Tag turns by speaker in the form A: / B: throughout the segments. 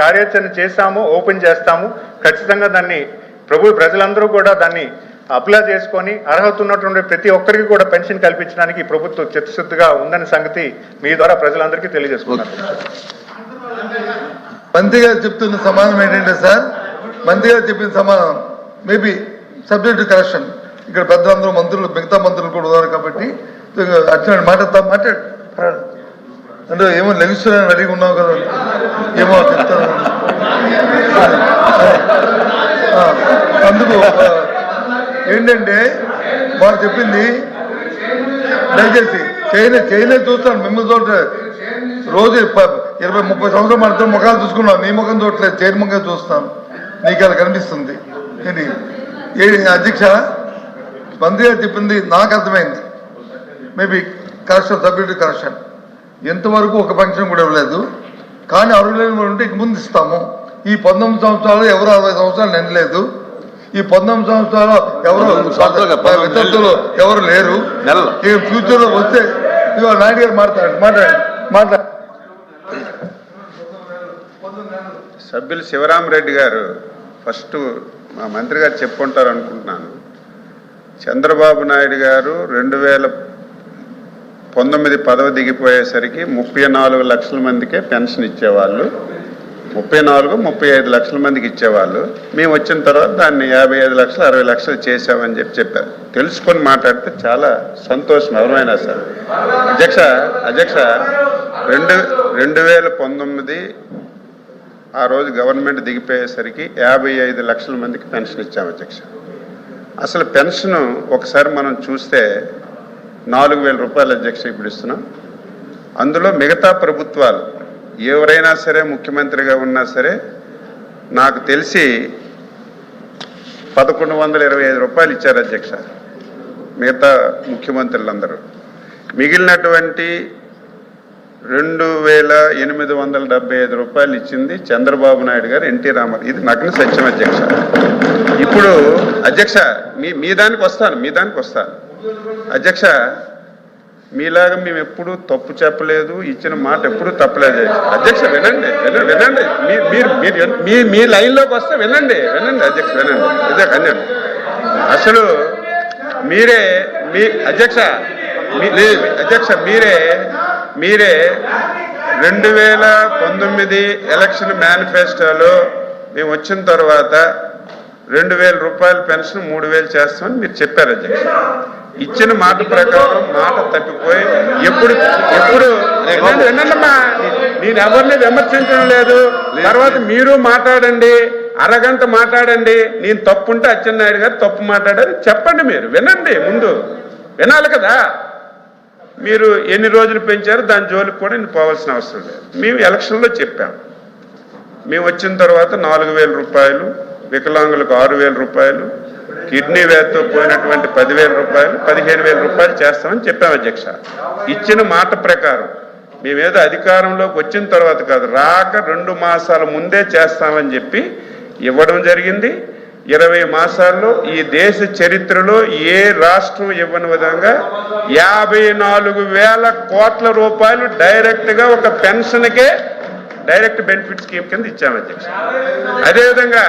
A: కార్యాచరణ చేస్తాము, ఓపెన్ చేస్తాము. ఖచ్చితంగా దాన్ని ప్రజలందరూ కూడా దాన్ని అప్లై చేసుకొని అర్హత ఉన్నటువంటి ప్రతి ఒక్కరికి కూడా పెన్షన్ కల్పించడానికి ప్రభుత్వం చిత్తశుద్ధిగా ఉందనే సంగతి మీ ద్వారా ప్రజలందరికీ తెలియజేసుకున్నారు.
B: మంత్రి గారు చెప్తున్న సమాధానం ఏంటంటే సార్, మంత్రి గారు చెప్పిన సమాధానం మేబీ సబ్జెక్ట్ కరెక్షన్. ఇక్కడ పెద్దలందరూ మంత్రులు, మిగతా మంత్రులు కూడా ఉన్నారు కాబట్టి అర్చన మాట్లాడు అంటే ఏమో లెగిస్తున్నాను రెడీగా ఉన్నావు కదా, ఏమో చెప్తాను. అందుకు ఏంటంటే వారు చెప్పింది దయచేసి చైనా చూస్తాను, మిమ్మల్ని చూడలేదు. రోజు 20-30 సంవత్సరాలు మనతో ముఖాలు చూసుకున్నాం, నీ ముఖం చూడలేదు, చైర్ ముఖం చూస్తాను, నీకు అలా కనిపిస్తుంది. ఏంటి అధ్యక్ష, మంత్రి గారు చెప్పింది నాకు అర్థమైంది. Maybe correction, subject correction. ఎంతవరకు ఒక పెన్షన్ కూడా ఇవ్వలేదు, కానీ అర్హులైన ఉంటే ఇక ముందు ఇస్తాము. ఈ 19 సంవత్సరాలు ఎవరు 60 సంవత్సరాలు నిండలేదు, ఈ 19 సంవత్సరాలు ఎవరు విద్యార్థులు ఎవరు లేరు. ఇక ఫ్యూచర్ లో వస్తే ఇవాళ నాయుడు గారు మాట్లాడండి.
C: సభ్యులు శివరామరెడ్డి గారు ఫస్ట్ మా మంత్రి గారు చెప్పుకుంటారు అనుకుంటున్నాను. చంద్రబాబు నాయుడు గారు 2019 పదవి దిగిపోయేసరికి 34 లక్షల మందికే పెన్షన్ ఇచ్చేవాళ్ళు, 34-35 లక్షల మందికి ఇచ్చేవాళ్ళు. మేము వచ్చిన తర్వాత దాన్ని 55 లక్షలు 60 లక్షలు చేసామని చెప్పారు. తెలుసుకొని మాట్లాడితే చాలా సంతోషం ఎవరైనా సార్. అధ్యక్ష 2019 ఆ రోజు గవర్నమెంట్ దిగిపోయేసరికి 55 లక్షల మందికి పెన్షన్ ఇచ్చాము అధ్యక్ష. అసలు పెన్షన్ ఒకసారి మనం చూస్తే 4,000 రూపాయలు అధ్యక్ష ఇప్పుడు ఇస్తున్నాం. అందులో మిగతా ప్రభుత్వాలు ఎవరైనా సరే ముఖ్యమంత్రిగా ఉన్నా సరే నాకు తెలిసి 1,125 రూపాయలు ఇచ్చారు అధ్యక్ష మిగతా ముఖ్యమంత్రులందరూ. మిగిలినటువంటి 2,875 రూపాయలు ఇచ్చింది చంద్రబాబు నాయుడు గారు, ఎన్టీ రామారావు. ఇది నగ్న సత్యం అధ్యక్ష. ఇప్పుడు అధ్యక్ష మీ దానికి వస్తాను అధ్యక్ష. మీలాగా మేము ఎప్పుడు తప్పు చెప్పలేదు, ఇచ్చిన మాట ఎప్పుడు తప్పలేదు అధ్యక్ష. వినండి మీరు మీ లైన్లోకి వస్తే వినండి అధ్యక్ష, వినండి. అసలు మీరే అధ్యక్ష మీరే 2019 ఎలక్షన్ మేనిఫెస్టోలో మేము వచ్చిన తర్వాత 2,000 రూపాయల పెన్షన్ 3,000 చేస్తామని మీరు చెప్పారు అధ్యక్ష. ఇచ్చిన మాట ప్రకారం మాట తప్పిపోయి ఎప్పుడు వినండమ్మా, నేను ఎవరిని విమర్శించడం లేదు. తర్వాత మీరు మాట్లాడండి, అరగంట మాట్లాడండి. నేను తప్పుంటే అచ్చెన్నాయుడు గారు తప్పు మాట్లాడారు చెప్పండి. మీరు వినండి, ముందు వినాలి కదా. మీరు ఎన్ని రోజులు పెంచారు దాని జోలికి కూడా నేను పోవాల్సిన అవసరం లేదు. మేము ఎలక్షన్లో చెప్పాం, మేము వచ్చిన తర్వాత 4,000 రూపాయలు, వికలాంగులకు 6,000 రూపాయలు, కిడ్నీ వ్యాధితో పోయినటువంటి 10,000 రూపాయలు, 15,000 రూపాయలు చేస్తామని చెప్పాం అధ్యక్ష. ఇచ్చిన మాట ప్రకారం మేమేదో అధికారంలోకి వచ్చిన తర్వాత కాదు, రాక 2 మాసాల ముందే చేస్తామని చెప్పి ఇవ్వడం జరిగింది. 20 మాసాల్లో ఈ దేశ చరిత్రలో ఏ రాష్ట్రం ఇవ్వని విధంగా 54,000 కోట్ల రూపాయలు డైరెక్ట్గా ఒక పెన్షన్కే డైరెక్ట్ బెనిఫిట్ స్కీమ్ కింద ఇచ్చాము అధ్యక్ష. అదేవిధంగా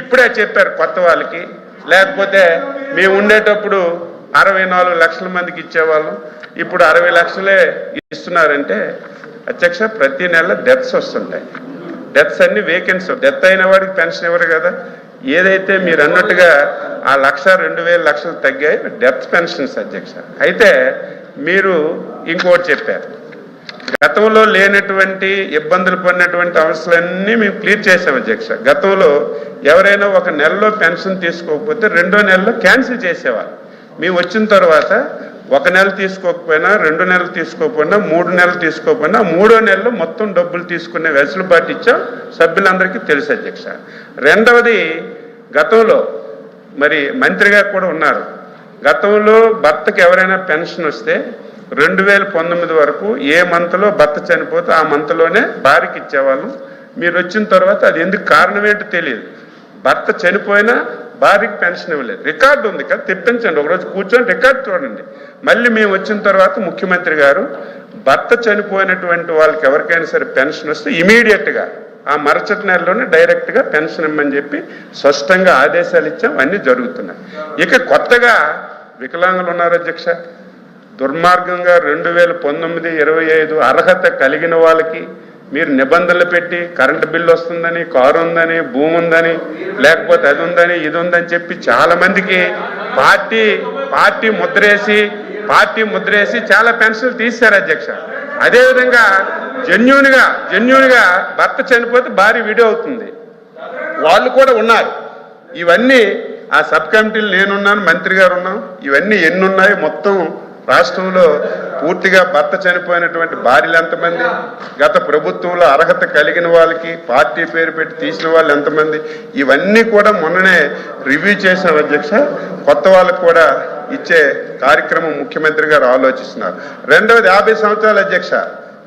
C: ఇప్పుడే చెప్పారు కొత్త వాళ్ళకి, లేకపోతే మేము ఉండేటప్పుడు 64 లక్షల మందికి ఇచ్చేవాళ్ళం, ఇప్పుడు 60 లక్షలే ఇస్తున్నారంటే అధ్యక్ష ప్రతి నెల డెత్స్ వస్తుంటాయి. డెత్స్ అన్ని వేకెన్సీ, డెత్ అయిన వాడికి పెన్షన్ ఇవ్వరు కదా. ఏదైతే మీరు అన్నట్టుగా ఆ 1,00,000-2,000 లక్షలు తగ్గాయి డెత్ పెన్షన్స్ అధ్యక్ష. అయితే మీరు ఇంకోటి చెప్పారు, గతంలో లేనటువంటి ఇబ్బందులు పడినటువంటి అవసరాలన్నీ మేము క్లియర్ చేసాం అధ్యక్ష. గతంలో ఎవరైనా ఒక నెలలో పెన్షన్ తీసుకోకపోతే 2వ నెలలో క్యాన్సిల్ చేసేవాళ్ళు. మేము వచ్చిన తర్వాత 1 నెల తీసుకోకపోయినా, 2 నెలలు తీసుకోకపోయినా, 3 నెలలు తీసుకోకపోయినా 3వ నెలలో మొత్తం డబ్బులు తీసుకునే వెసులుబాటు ఇచ్చాం, సభ్యులందరికీ తెలుసు అధ్యక్ష. రెండవది, గతంలో మరి మంత్రిగా కూడా ఉన్నారు, గతంలో భర్తకి ఎవరైనా పెన్షన్ వస్తే 2019 వరకు ఏ మంత్లో భర్త చనిపోతే ఆ మంత్లోనే భార్యకి ఇచ్చేవాళ్ళం. మీరు వచ్చిన తర్వాత అది ఎందుకు కారణం ఏంటో తెలియదు, భర్త చనిపోయినా భార్యకి పెన్షన్ ఇవ్వలేదు. రికార్డు ఉంది కదా, తెప్పించండి, ఒకరోజు కూర్చొని రికార్డు చూడండి. మళ్ళీ మేము వచ్చిన తర్వాత ముఖ్యమంత్రి గారు భర్త చనిపోయినటువంటి వాళ్ళకి ఎవరికైనా సరే పెన్షన్ వస్తే ఇమీడియట్గా ఆ మరుసటి నెలలోనే డైరెక్ట్గా పెన్షన్ ఇమ్మని చెప్పి స్పష్టంగా ఆదేశాలు ఇచ్చాం. అన్నీ జరుగుతున్నాయి. ఇక కొత్తగా వికలాంగులు ఉన్నారు అధ్యక్ష. దుర్మార్గంగా 2019-25 అర్హత కలిగిన వాళ్ళకి మీరు నిబంధనలు పెట్టి కరెంటు బిల్లు వస్తుందని, కారు ఉందని, భూమి ఉందని, లేకపోతే అది ఉందని, ఇది ఉందని చెప్పి చాలా మందికి పార్టీ ముద్రేసి చాలా పెన్షన్లు తీశారు అధ్యక్ష. అదేవిధంగా జెన్యూన్గా భర్త చనిపోతే భార్య వీడియో అవుతుంది, వాళ్ళు కూడా ఉన్నారు. ఇవన్నీ ఆ సబ్ కమిటీలు నేనున్నాను, మంత్రి గారు ఉన్నాం. ఇవన్నీ ఎన్ని ఉన్నాయో మొత్తం రాష్ట్రంలో పూర్తిగా భర్త చనిపోయినటువంటి భార్యలు ఎంతమంది, గత ప్రభుత్వంలో అర్హత కలిగిన వాళ్ళకి పార్టీ పేరు పెట్టి తీసిన వాళ్ళు ఎంతమంది, ఇవన్నీ కూడా మొన్ననే రివ్యూ చేసిన అధ్యక్ష. కొత్త వాళ్ళకు కూడా ఇచ్చే కార్యక్రమం ముఖ్యమంత్రి గారు ఆలోచిస్తున్నారు. రెండవది 50 సంవత్సరాలు అధ్యక్ష.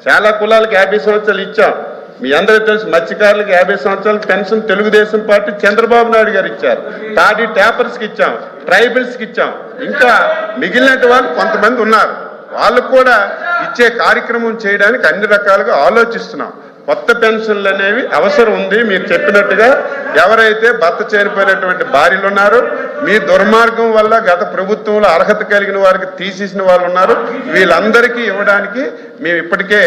C: చాలా కులాలకు 50 సంవత్సరాలు ఇచ్చాం. మీ అందరికీ తెలుసు, మత్స్యకారులకు 50 సంవత్సరాల పెన్షన్ తెలుగుదేశం పార్టీ చంద్రబాబు నాయుడు గారు ఇచ్చారు. టాడీ ట్యాపర్స్కి ఇచ్చాం, ట్రైబల్స్కి ఇచ్చాం. ఇంకా మిగిలినట్టు వాళ్ళు కొంతమంది ఉన్నారు, వాళ్ళకు కూడా ఇచ్చే కార్యక్రమం చేయడానికి అన్ని రకాలుగా ఆలోచిస్తున్నాం. కొత్త పెన్షన్లు అనేవి అవసరం ఉంది. మీరు చెప్పినట్టుగా ఎవరైతే భర్త చనిపోయినటువంటి భార్యలు ఉన్నారో, మీ దుర్మార్గం వల్ల గత ప్రభుత్వంలో అర్హత కలిగిన వారికి తీసేసిన వాళ్ళు ఉన్నారు, వీళ్ళందరికీ ఇవ్వడానికి మేము ఇప్పటికే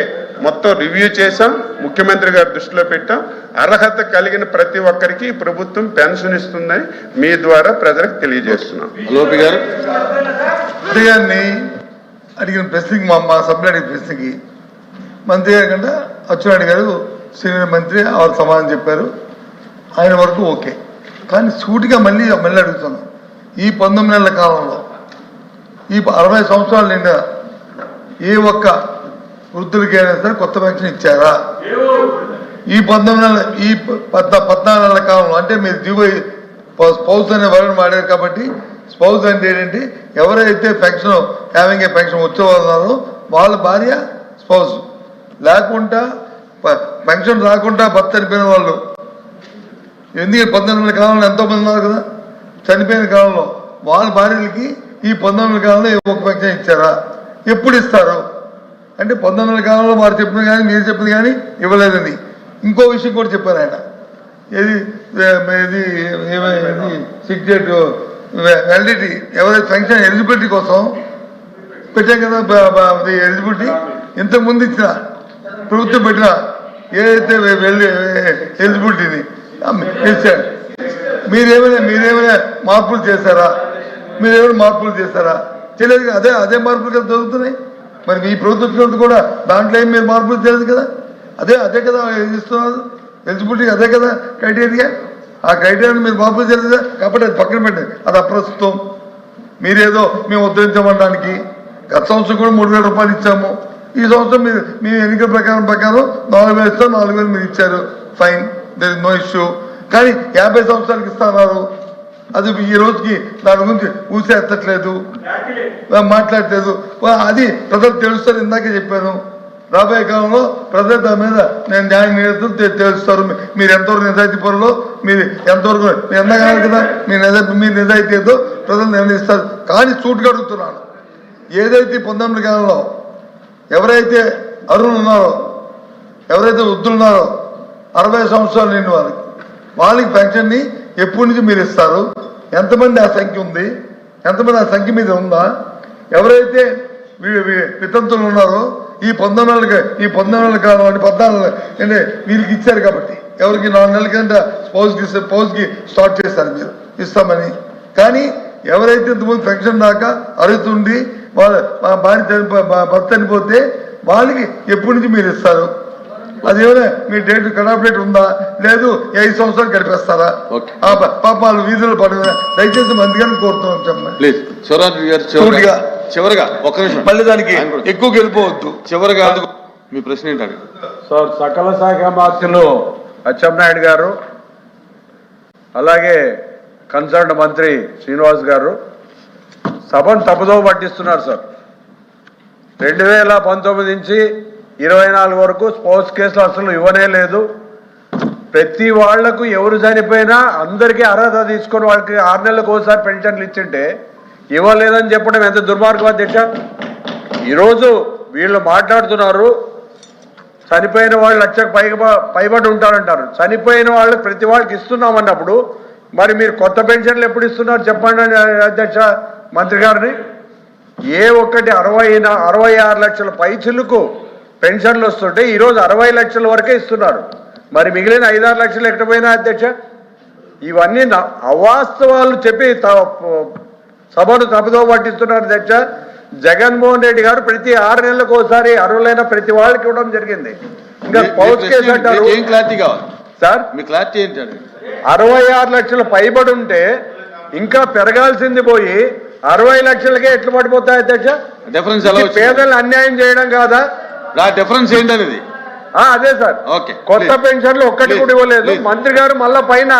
C: మొత్తం రివ్యూ చేశాం, ముఖ్యమంత్రి గారి దృష్టిలో పెట్టాం. అర్హత కలిగిన ప్రతి ఒక్కరికి ప్రభుత్వం పెన్షన్ ఇస్తుందని మీ ద్వారా ప్రజలకు తెలియజేస్తున్నాం.
D: లోపి గారు
B: గారిని అడిగిన ప్రశ్నకి మా సభ్యులు అడిగిన ప్రశ్నకి మంత్రి గారి కంటే అచ్చెన్నాయుడు గారు సీనియర్ మంత్రి వారు సమాధానం చెప్పారు. ఆయన వరకు ఓకే. కానీ సూటిగా మళ్ళీ అడుగుతున్నాం, ఈ 19 నెలల కాలంలో ఈ 60 సంవత్సరాలు నిండా ఏ ఒక్క వృద్ధులకైనా సరే కొత్త పెన్షన్ ఇచ్చారా? ఈ 14 నెలల కాలంలో, అంటే మీరు స్పౌస్ అనే వర్డ్ వాడారు కాబట్టి, స్పౌస్ అంటే ఏంటంటే ఎవరైతే పెన్షన్ హ్యావింగ్ ఏ పెన్షన్ వచ్చేవాళ్ళు ఉన్నారో వాళ్ళ భార్య స్పౌస్, లేకుండా పెన్షన్ రాకుండా భర్త చనిపోయిన వాళ్ళు. ఎందుకంటే 19 నెలల కాలంలో ఎంతోమంది ఉన్నారు కదా చనిపోయిన కాలంలో, వాళ్ళ భార్యలకి ఈ 19 నెలల కాలంలో ఒక పెన్షన్ ఇచ్చారా? ఎప్పుడు ఇస్తారు అంటే 19 నెలల కాలంలో వారు చెప్పిన కానీ మీరు చెప్పిన కానీ ఇవ్వలేదని. ఇంకో విషయం కూడా చెప్పారు ఆయన, ఏది సిగ్నేట్ వ్యాలిడిటీ, ఎవరైతే పెన్షన్ ఎలిజిబిలిటీ కోసం పెట్టాం కదా ఎలిజిబిలిటీ, ఇంతకుముందు ఇచ్చిన ప్రభుత్వం పెట్టిన ఏదైతే ఎలిజిబిలిటీని ఇచ్చారు, మీరేమైనా మార్పులు చేశారా? చేయలేదు కదా. అదే మార్పులు కదా జరుగుతున్నాయి. మరి మీ ప్రభుత్వం వచ్చినందుకు కూడా దాంట్లో ఏం మీరు మార్పులు చేయలేదు కదా. అదే కదా ఇస్తున్నారు ఎలిజిబిలిటీ, అదే కదా క్రైటీరియా. ఆ క్రైటీరియాని మీరు మార్పులు చేయలేదు కాబట్టి అది పక్కన పెట్టండి, అది అప్రస్తుతం. మీరేదో మేము ఉద్ధరించమనడానికి గత సంవత్సరం కూడా 3,000 రూపాయలు ఇచ్చాము. ఈ సంవత్సరం మీరు మీ ఎన్నికల ప్రకారం 4,000 ఇస్తాం, 4,000 మీరు ఇచ్చారు, fine, there is no issue. కానీ 50 సంవత్సరాలకి ఇస్తున్నారు, అది ఈ రోజుకి దాని గురించి ఊసే ఎత్తట్లేదు, మాట్లాడలేదు. అది ప్రజలు తెలుస్తారు. ఇందాకే చెప్పాను, రాబోయే కాలంలో ప్రజలు దాని మీద నేను న్యాయం తెలుస్తారు. మీరు ఎంతవరకు నిజాయితీ పరులో, మీరు ఎంతవరకు ఎంతకాలం కదా మీ నిజాయితీ ఏదో ప్రజలు నిర్ణయిస్తారు. కానీ సూటుగా అడుగుతున్నాను, ఏదైతే 19 కాలంలో ఎవరైతే అర్హులు ఉన్నారో, ఎవరైతే వృద్ధులు ఉన్నారో 60 సంవత్సరాలు నిండి వాళ్ళకి పెన్షన్ని ఎప్పటి నుంచి మీరు ఇస్తారు? ఎంతమంది ఆ సంఖ్య ఉంది? ఎంతమంది ఆ సంఖ్య మీద ఉందా? ఎవరైతే వితంతులు ఉన్నారో ఈ 19 నెలల కాలం అంటే 14 అంటే వీళ్ళకి ఇచ్చారు కాబట్టి, ఎవరికి 4 నెలల కంటే స్పౌస్కి స్టార్ట్ చేశారు మీరు ఇస్తామని. కానీ ఎవరైతే ఇంతకుముందు పెన్షన్ దాకా అరుగుతుంది, వాళ్ళ భర్త చనిపోతే వాళ్ళకి ఎప్పటి నుంచి మీరు ఇస్తారు? అదేమైనా మీ డేట్ కటాఫ్ డేట్ ఉందా? లేదు 5 సంవత్సరాలు గడిపేస్తారా? పాపాలు వీధులు పడిన దయచేసి మందిగానే కోరుతున్నాం చెప్పండి.
D: చివరిగా ఒక్క నిమిషం,
B: మళ్ళీ దానికి ఎక్కువ వెళ్ళిపోవద్దు.
D: చివరిగా మీ ప్రశ్న ఏంటండి?
E: సార్, సకల శాఖ మంత్రులు అచ్చెన్నాయుడు గారు, అలాగే కన్సర్న్ మంత్రి శ్రీనివాస్ గారు సభను తప్పుదో పట్టిస్తున్నారు సార్. 2019 నుంచి 24 వరకు స్పోర్ట్స్ కేసులు అసలు ఇవ్వనే లేదు. ప్రతి వాళ్లకు ఎవరు చనిపోయినా అందరికీ అర్హత తీసుకొని వాళ్ళకి 6 నెలలకు ఒకసారి పెన్షన్లు ఇచ్చింటే ఇవ్వలేదని చెప్పడం ఎంత దుర్మార్గం అధ్యక్ష. ఈరోజు వీళ్ళు మాట్లాడుతున్నారు, చనిపోయిన వాళ్ళు లక్షకు పైబడి ఉంటారంటారు. చనిపోయిన వాళ్ళకి ప్రతి వాళ్ళకి ఇస్తున్నామన్నప్పుడు మరి మీరు కొత్త పెన్షన్లు ఎప్పుడు ఇస్తున్నారు చెప్పండి అధ్యక్ష మంత్రి గారిని. ఏ ఒక్కటి 66 లక్షల పైచిలకు పెన్షన్లు వస్తుంటే ఈరోజు 60 లక్షల వరకే ఇస్తున్నారు. మరి మిగిలిన 5-6 లక్షలు ఎక్కడ పోయినా అధ్యక్ష? ఇవన్నీ అవాస్తవాలు చెప్పి సభను తప్పుదో పట్టిస్తున్నారు అధ్యక్ష. జగన్మోహన్ రెడ్డి గారు ప్రతి 6 నెలలకు ఒకసారి అర్హులైన ప్రతి వాళ్ళకి ఇవ్వడం జరిగింది. ఇంకా స్పౌస్ కేసు అంటారు
D: ఏం క్లారిటీ కావాలి
E: సార్.
D: మీ క్లారిటీ ఏంటండి?
E: 66 లక్షలు పైబడి ఉంటే ఇంకా పెరగాల్సింది పోయి 60 లక్షలకే ఎట్లు పడిపోతాయి అధ్యక్ష?
D: డిఫరెన్స్ ఎలా వచ్చింది?
E: పేదలు అన్యాయం చేయడం కాదా?
D: ఆ డిఫరెన్స్ ఏంటనేది
E: అదే సార్.
D: ఓకే,
E: కొత్త పెన్షన్లు ఒక్కటి కూడా ఇవ్వలేదు. మంత్రి గారు మళ్ళా పైన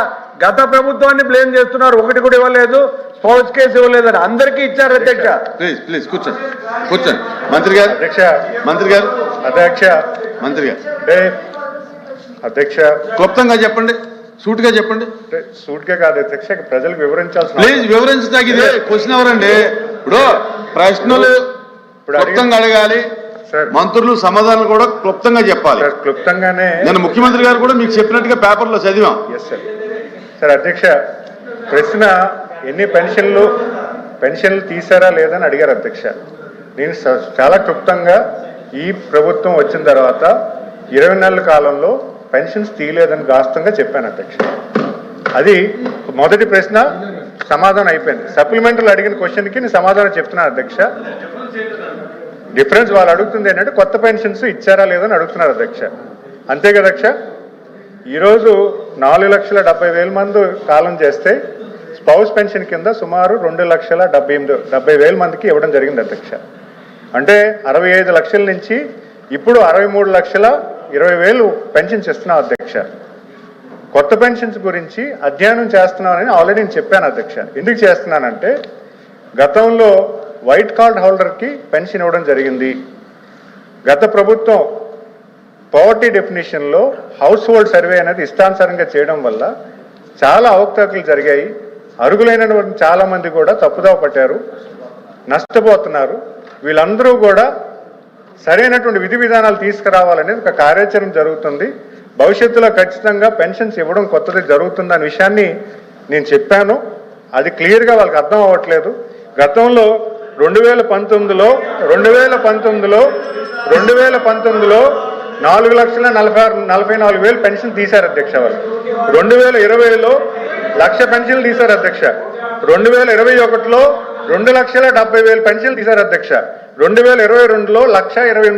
E: గత ప్రభుత్వాన్ని బ్లేమ్ చేస్తున్నారు. ఒకటి కూడా ఇవ్వలేదు, స్పౌస్ కేసు ఇవ్వలేదని. అందరికీ ఇచ్చారు అధ్యక్ష.
D: ప్లీజ్ ప్లీజ్ కూర్చోండి కూర్చోండి. మంత్రి గారు
A: అధ్యక్ష
D: మంత్రి గారు
A: అధ్యక్ష
D: మంత్రి గారు
A: అంటే అధ్యక్ష
D: క్లుప్తంగా చెప్పండి, సూటిగా చెప్పండి.
A: సూట్గా కాదు అధ్యక్ష, ప్రజలకు వివరించాల్సిన
D: ప్లీజ్ వివరించడానికి ఇదే క్వశ్చన్ ఎవరండి? ఇప్పుడు ప్రశ్నలు క్లుప్తంగా అడగాలి,
A: సార్.
D: మంత్రులు సమాధానాలు కూడా క్లుప్తంగా చెప్పాలి.
A: సార్ క్లుప్తంగానే
D: నేను ముఖ్యమంత్రి గారు కూడా మీకు చెప్పినట్టుగా పేపర్లో చదివాం.
A: Yes sir. సార్ అధ్యక్ష, ప్రశ్న ఎన్ని పెన్షన్లు తీసారా లేదని అడిగారు అధ్యక్ష. నేను చాలా క్లుప్తంగా ఈ ప్రభుత్వం వచ్చిన తర్వాత 20 నెలల కాలంలో పెన్షన్స్ తీయలేదని వాస్తవంగా చెప్పాను అధ్యక్ష. అది మొదటి ప్రశ్న సమాధానం అయిపోయింది. సప్లిమెంటరీలు అడిగిన క్వశ్చన్కి నేను సమాధానం చెప్తున్నాను అధ్యక్ష. డిఫరెన్స్ వాళ్ళు అడుగుతుంది ఏంటంటే కొత్త పెన్షన్స్ ఇచ్చారా లేదని అడుగుతున్నారు అధ్యక్ష. అంతే కదా అధ్యక్ష? ఈరోజు 4,70,000 మంది కాలం చేస్తే స్పౌస్ పెన్షన్ కింద సుమారు 2,70,000 మందికి ఇవ్వడం జరిగింది అధ్యక్ష. అంటే 65 లక్షల నుంచి ఇప్పుడు 63,20,000 పెన్షన్స్ ఇస్తున్నాం అధ్యక్ష. కొత్త పెన్షన్స్ గురించి అధ్యయనం చేస్తున్నానని ఆల్రెడీ నేను చెప్పాను అధ్యక్ష. ఎందుకు చేస్తున్నానంటే గతంలో వైట్ కార్డ్ హోల్డర్కి పెన్షన్ ఇవ్వడం జరిగింది. గత ప్రభుత్వం పవర్టీ డెఫినేషన్లో హౌస్ హోల్డ్ సర్వే అనేది ఇష్టానుసారంగా చేయడం వల్ల చాలా అవకతవకలు జరిగాయి. అర్హులైనటువంటి చాలామంది కూడా తప్పుదోవ పట్టారు, నష్టపోతున్నారు. వీళ్ళందరూ కూడా సరైనటువంటి విధి విధానాలు తీసుకురావాలనేది ఒక కార్యాచరణ జరుగుతుంది. భవిష్యత్తులో ఖచ్చితంగా పెన్షన్స్ ఇవ్వడం కొత్తది జరుగుతుందనే విషయాన్ని నేను చెప్పాను. అది క్లియర్గా వాళ్ళకి అర్థం అవ్వట్లేదు. గతంలో 2019లో 4,44,000 పెన్షన్ తీశారు అధ్యక్ష. వాళ్ళు 2020లో 1,00,000 పెన్షన్లు తీశారు అధ్యక్ష. 2021లో 2,70,000 పెన్షన్లు తీశారు అధ్యక్ష. 2022లో 1,28,000